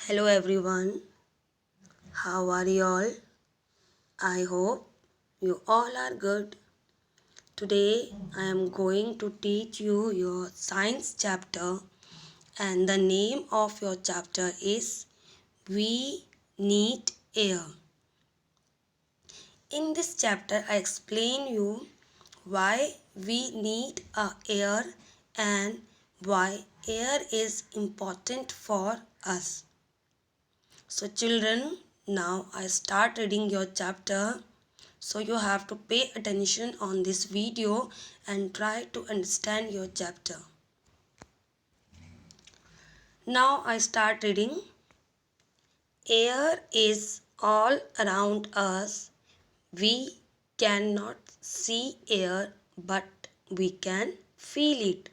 Hello everyone, how are you all? I hope you all are good. Today I am going to teach you your science chapter, and the name of your chapter is We Need Air. In this chapter I explain you why we need air and why air is important for us. So children, now I start reading your chapter. So you have to pay attention on this video and try to understand your chapter. Now I start reading. Air is all around us. We cannot see air, but we can feel it.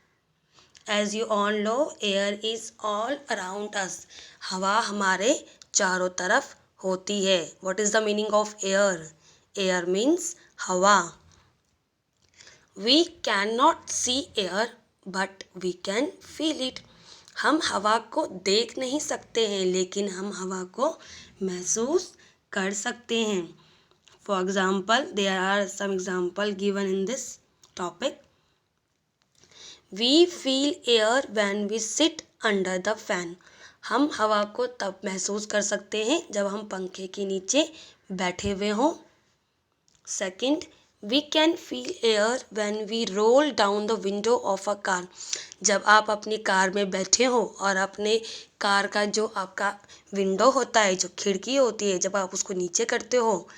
As you all know, air is all around us. हवा हमारे चारों तरफ होती है. What is the meaning of air? Air means हवा. We cannot see air, but we can feel it. हम हवा को देख नहीं सकते हैं, लेकिन हम हवा को महसूस कर सकते हैं. For example, there are some example given in this topic. We feel air when we sit under the fan. हम हवा को तब महसूस कर सकते हैं जब हम पंखे के नीचे बैठे हुए हों. Second, we can feel air when we roll down the window of a car. जब आप अपनी कार में बैठे हो और अपने कार का जो आपका विंडो होता है, जो खिड़की होती है, जब आप उसको नीचे करते हो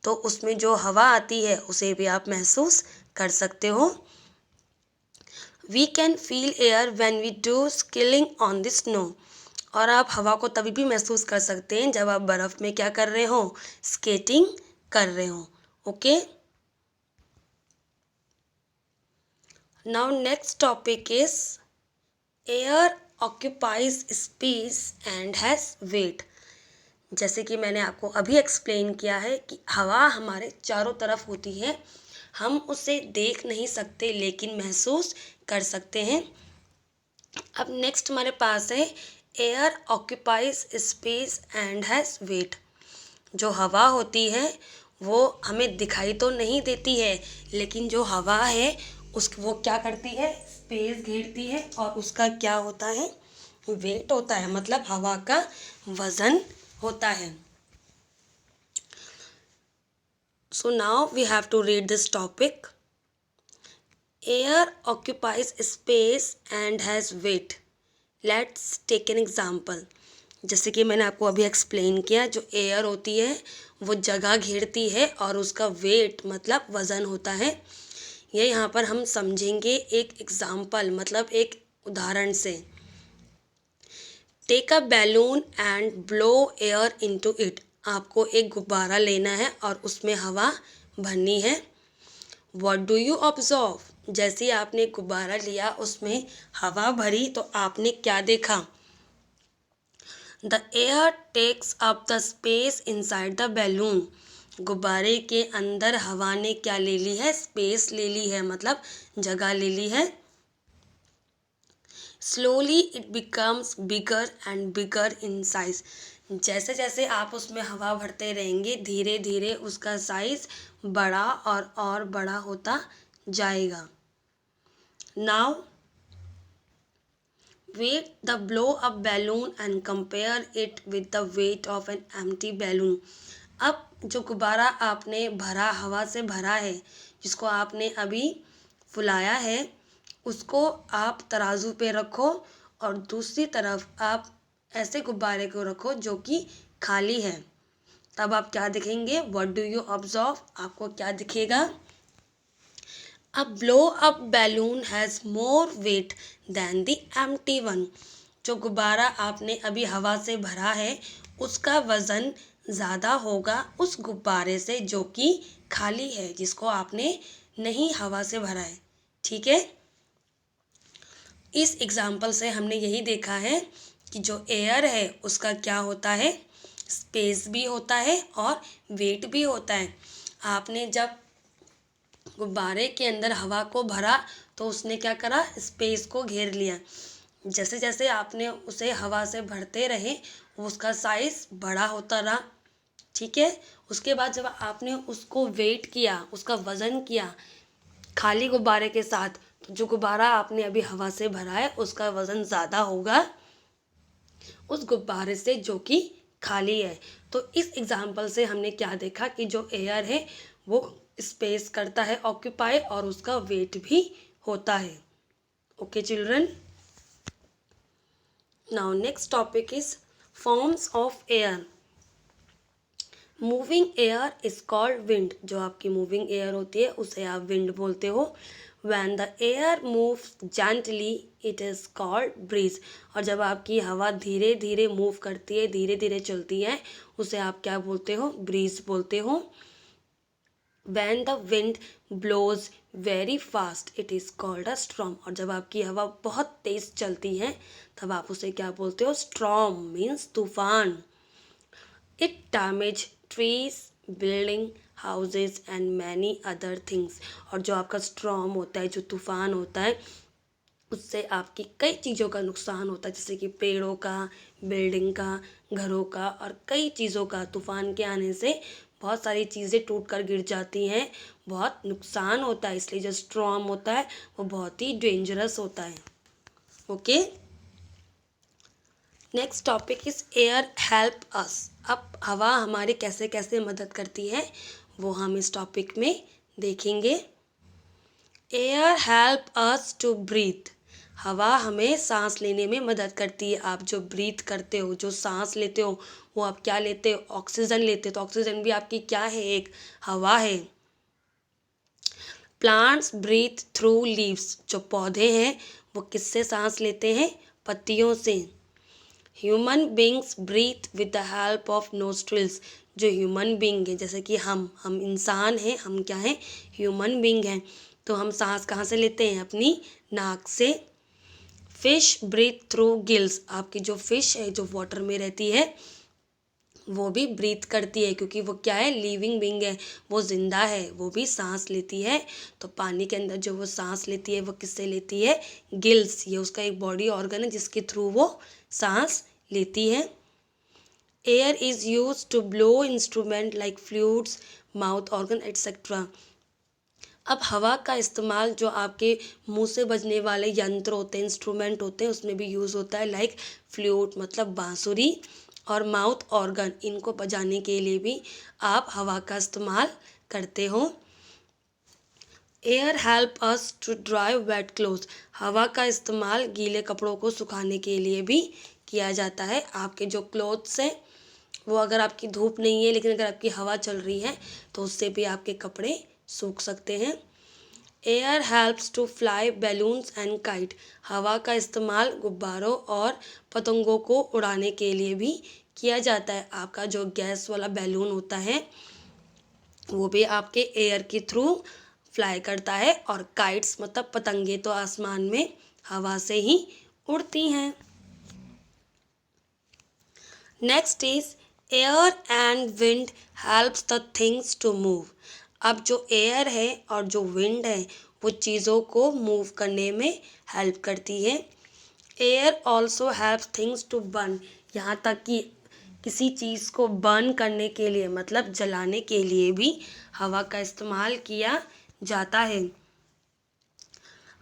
तो उसमें जो हवा आती है उसे भी आप महसूस कर सकते हो. We can feel air when we do skiing on the snow. और आप हवा को तभी भी महसूस कर सकते हैं जब आप बर्फ़ में क्या कर रहे हो, स्केटिंग कर रहे हो. Okay. Now next topic is air occupies space and has weight. जैसे कि मैंने आपको अभी एक्सप्लेन किया है कि हवा हमारे चारों तरफ होती है. हम उसे देख नहीं सकते लेकिन महसूस कर सकते हैं. अब नेक्स्ट हमारे पास है air occupies space and has wait. जो हवा होती है वो हमें दिखाई तो नहीं देती है, लेकिन जो हवा है वो क्या करती है, स्पेस घेरती है और उसका क्या होता है, वेट होता है, मतलब हवा का वज़न होता है. So now we have to read this topic. Air occupies space and has weight. Let's take an example. जैसे कि मैंने आपको अभी एक्सप्लेन किया, जो एयर होती है वो जगह घेरती है और उसका वेट मतलब वज़न होता है. ये यहाँ पर हम समझेंगे एक एग्जाम्पल, मतलब एक उदाहरण से. Take a balloon and blow air into it. आपको एक गुब्बारा लेना है और उसमें हवा भरनी है. What do you observe. जैसे आपने गुब्बारा लिया, उसमें हवा भरी, तो आपने क्या देखा, the air takes up the space inside the balloon. गुब्बारे के अंदर हवा ने क्या ले ली है, स्पेस ले ली है, मतलब जगह ले ली है. Slowly it becomes bigger and bigger in size. जैसे जैसे आप उसमें हवा भरते रहेंगे, धीरे धीरे उसका साइज बड़ा और बड़ा होता जाएगा. Now weight the blow up balloon and compare it with the weight of an empty balloon. अब जो गुब्बारा आपने भरा, हवा से भरा है, जिसको आपने अभी फुलाया है, उसको आप तराजू पे रखो और दूसरी तरफ आप ऐसे गुब्बारे को रखो जो कि खाली है. तब आप क्या दिखेंगे, व्हाट डू यू ऑब्जर्व. आपको क्या दिखेगा, a blow up balloon has more weight than the empty one. जो गुब्बारा आपने अभी हवा से भरा है उसका वज़न ज़्यादा होगा उस गुब्बारे से जो कि खाली है, जिसको आपने नहीं हवा से भरा है. ठीक है. इस एग्जाम्पल से हमने यही देखा है कि जो एयर है उसका क्या होता है, स्पेस भी होता है और वेट भी होता है. आपने जब गुब्बारे के अंदर हवा को भरा तो उसने क्या करा, स्पेस को घेर लिया. जैसे जैसे आपने उसे हवा से भरते रहे उसका साइज बड़ा होता रहा, ठीक है। उसके बाद जब आपने उसको वेट किया, उसका वज़न किया खाली गुब्बारे के साथ, तो जो गुब्बारा आपने अभी हवा से भरा है उसका वज़न ज़्यादा होगा उस गुब्बारे से जो कि खाली है। तो इस एग्जाम्पल से हमने क्या देखा कि जो एयर है वो स्पेस करता है ऑक्यूपाई और उसका वेट भी होता है। Okay children, now next topic is forms of air. Moving air is called wind. जो आपकी मूविंग एयर होती है उसे आप विंड बोलते हो। When the air moves gently it is called breeze. और जब आपकी हवा धीरे धीरे मूव करती है, धीरे धीरे चलती है, उसे आप क्या बोलते हो? ब्रीज बोलते हो। When the wind blows very fast it is called a storm. और जब आपकी हवा बहुत तेज़ चलती है तब आप उसे क्या बोलते हो? स्ट्रॉम मीन्स तूफान। It damage trees, building, houses and many other things। और जो आपका स्ट्रॉम होता है, जो तूफान होता है, उससे आपकी कई चीज़ों का नुकसान होता है, जैसे कि पेड़ों का, बिल्डिंग का, घरों का और कई चीज़ों का। तूफान के आने से बहुत सारी चीज़ें टूट कर गिर जाती हैं, बहुत नुकसान होता है। इसलिए जो स्ट्रॉम होता है वो बहुत ही डेंजरस होता है। Okay, next topic is air help अस। अब हवा हमारी कैसे कैसे मदद करती है वो हम इस टॉपिक में देखेंगे। Air help us to breathe. हवा हमें सांस लेने में मदद करती है। आप जो ब्रीथ करते हो, जो सांस लेते हो, वो आप क्या लेते हो? ऑक्सीजन लेते हो। तो ऑक्सीजन भी आपकी क्या है? एक हवा है। Plants breathe through leaves. जो पौधे हैं वो किससे सांस लेते हैं? पत्तियों से। Human beings breathe with the help of nostrils. जो ह्यूमन बींग है, जैसे कि हम इंसान हैं, हम क्या हैं? ह्यूमन बींग हैं। तो हम सांस कहाँ से लेते हैं? अपनी नाक से। Fish breathe through gills. आपकी जो फिश है, जो वाटर में रहती है, वो भी ब्रीथ करती है, क्योंकि वो क्या है? लिविंग बींग है, वो जिंदा है, वो भी सांस लेती है। तो पानी के अंदर जो वो सांस लेती है वो किससे लेती है? गिल्स। ये उसका एक बॉडी ऑर्गन है जिसके थ्रू वो सांस लेती है। Air is use to blow instrument like flutes, mouth organ etcetera. अब हवा का इस्तेमाल जो आपके मुंह से बजने वाले यंत्र होते हैं, इंस्ट्रूमेंट होते हैं, उसमें भी यूज़ होता है। लाइक फ्लूट मतलब बांसुरी और माउथ ऑर्गन, इनको बजाने के लिए भी आप हवा का इस्तेमाल करते हो। Air help us to dry wet cloth. हवा का इस्तेमाल गीले कपड़ों को सुखाने के लिए भी किया जाता है। आपके जो क्लोथ्स हैं वो अगर आपकी धूप नहीं है लेकिन अगर आपकी हवा चल रही है तो उससे भी आपके कपड़े सूख सकते हैं। Air helps to fly balloons and kite. हवा का इस्तेमाल गुब्बारों और पतंगों को उड़ाने के लिए भी किया जाता है। आपका जो गैस वाला बैलून होता है वो भी आपके एयर के थ्रू फ्लाई करता है। और काइट्स मतलब पतंगे तो आसमान में हवा से ही उड़ती हैं। Next is air and wind helps the things to move. अब जो एयर है और जो विंड है वो चीज़ों को मूव करने में हेल्प करती है। Air also helps things to burn. यहाँ तक कि किसी चीज़ को बर्न करने के लिए मतलब जलाने के लिए भी हवा का इस्तेमाल किया जाता है।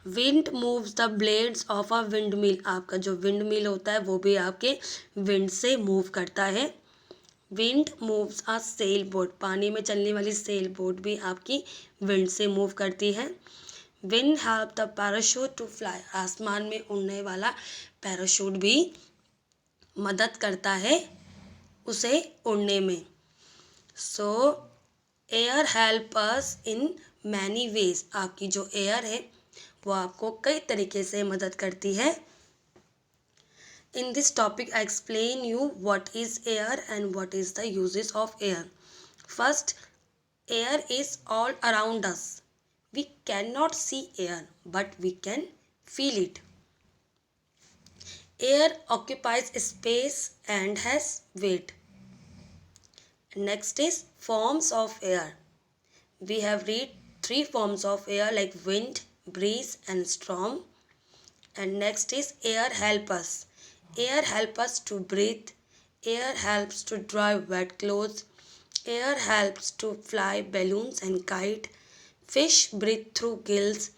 Wind moves the blades of a wind mill. आपका जो विंड मिल होता है वो भी आपके विंड से मूव करता है। विंड मूव्स अ सेल बोट। पानी में चलने वाली सेल बोट भी आपकी विंड से मूव करती है। Wind help the parachute to fly. आसमान में उड़ने वाला पैराशूट भी मदद करता है उसे उड़ने में। सो air help us in many ways. आपकी जो एयर है वो आपको कई तरीके से मदद करती है। In this topic, I explain you what is air and what is the uses of air. First, air is all around us. We cannot see air, but we can feel it. Air occupies space and has weight. Next is forms of air. We have read three forms of air like wind, breeze and storm. And next is air help us. Air help us to breathe. Air helps to dry wet clothes. Air helps to fly balloons and kite. Fish breathe through gills.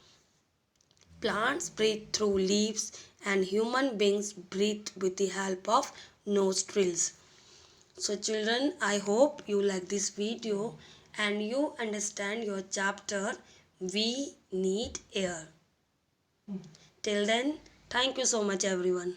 Plants breathe through leaves, and human beings breathe with the help of nostrils. So children, I hope you like this video and you understand your chapter We Need Air. Till then, thank you so much everyone.